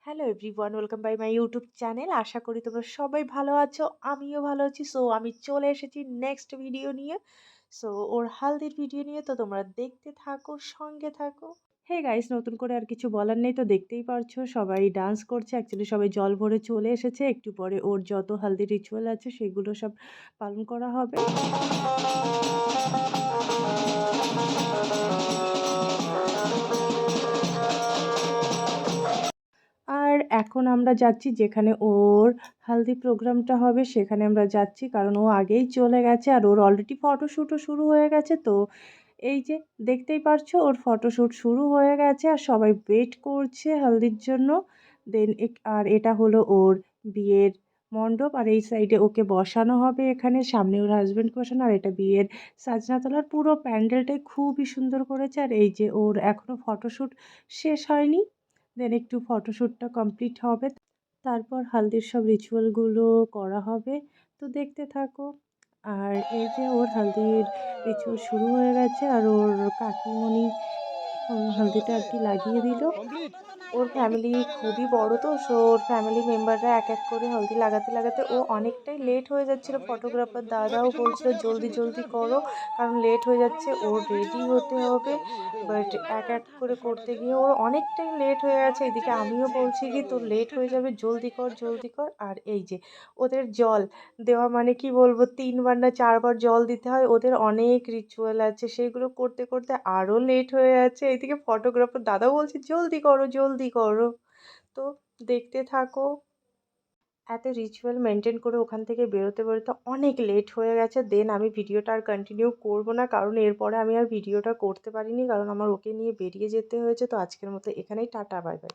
Hello everyone, welcome by my YouTube channel. আশা করি তোমরা সবাই ভালো আছো, আমিও ভালো আছি। সো আমি চলে এসেছি নেক্সট ভিডিও নিয়ে। সো ওর হালদির ভিডিও নিয়ে, তো তোমরা দেখতে থাকো, সঙ্গে থাকো। হে গাইস, নতুন করে আর কিছু বলার নেই, তো দেখতেই পারছো সবাই ডান্স করছে। অ্যাকচুয়ালি সবাই জল ভরে চলে এসেছে, একটু পরে ওর যত হালদি রিচুয়াল আছে সেগুলো সব পালন করা হবে। আর এখন আমরা যাচ্ছি যেখানে ওর হালদি প্রোগ্রামটা হবে, সেখানে আমরা যাচ্ছি, কারণ ও আগেই চলে গেছে আর ওর অলরেডি ফটোশ্যুটও শুরু হয়ে গেছে। তো এই যে দেখতেই পারছো ওর ফটোশ্যুট শুরু হয়ে গেছে আর সবাই ওয়েট করছে হালদির জন্য। দেন আর এটা হলো ওর বিয়ের মণ্ডপ, আর এই সাইডে ওকে বসানো হবে, এখানে সামনে ওর হাজব্যান্ড বসানো, আর এটা বিয়ের সাজনাতলার পুরো প্যান্ডেলটাই খুবই সুন্দর করেছে। আর এই যে ওর এখনও ফটোশ্যুট শেষ হয়নি, দেন একটু ফটোশ্যুটটা কমপ্লিট হবে, তারপর হালদির সব রিচুয়ালগুলো করা হবে। তো দেখতে থাকো। আর এই যে ওর হালদির রিচুয়াল শুরু হয়ে গেছে আর ওর কাকিমণি হালদিটা আর কি লাগিয়ে দিল। ওর ফ্যামিলি খুবই বড়, তো সো ওর ফ্যামিলি মেম্বাররা এক এক করে হলদি লাগাতে লাগাতে ও অনেকটাই লেট হয়ে যাচ্ছিলো। ফটোগ্রাফার দাদাও বলছিল জলদি জলদি করো, কারণ লেট হয়ে যাচ্ছে, ওর রেডি হতে হবে। বাট এক এক করে করতে গিয়ে ওর অনেকটাই লেট হয়ে গেছে। এদিকে আমিও বলছি কি তোর লেট হয়ে যাবে, জলদি কর জলদি কর। আর এই যে ওদের জল দেওয়া মানে কি বলবো, ৩ বার না ৪ বার জল দিতে হয়, ওদের অনেক রিচুয়াল আছে, সেগুলো করতে করতে আরও লেট হয়ে যাচ্ছে। এইদিকে ফটোগ্রাফার দাদাও বলছে জলদি করো জলদি করো। তো দেখতে থাকো। এত রিচুয়াল মেনটেন করে ওখান থেকে বেরোতে বেরোতে অনেক লেট হয়ে গেছে। দেন আমি ভিডিওটা আর কন্টিনিউ করব না, কারণ এরপরে আমি আর ভিডিওটা করতে পারিনি, কারণ আমার ওকে নিয়ে বেরিয়ে যেতে হয়েছে। তো আজকের মতো এখানেই টাটা, বাই বাই।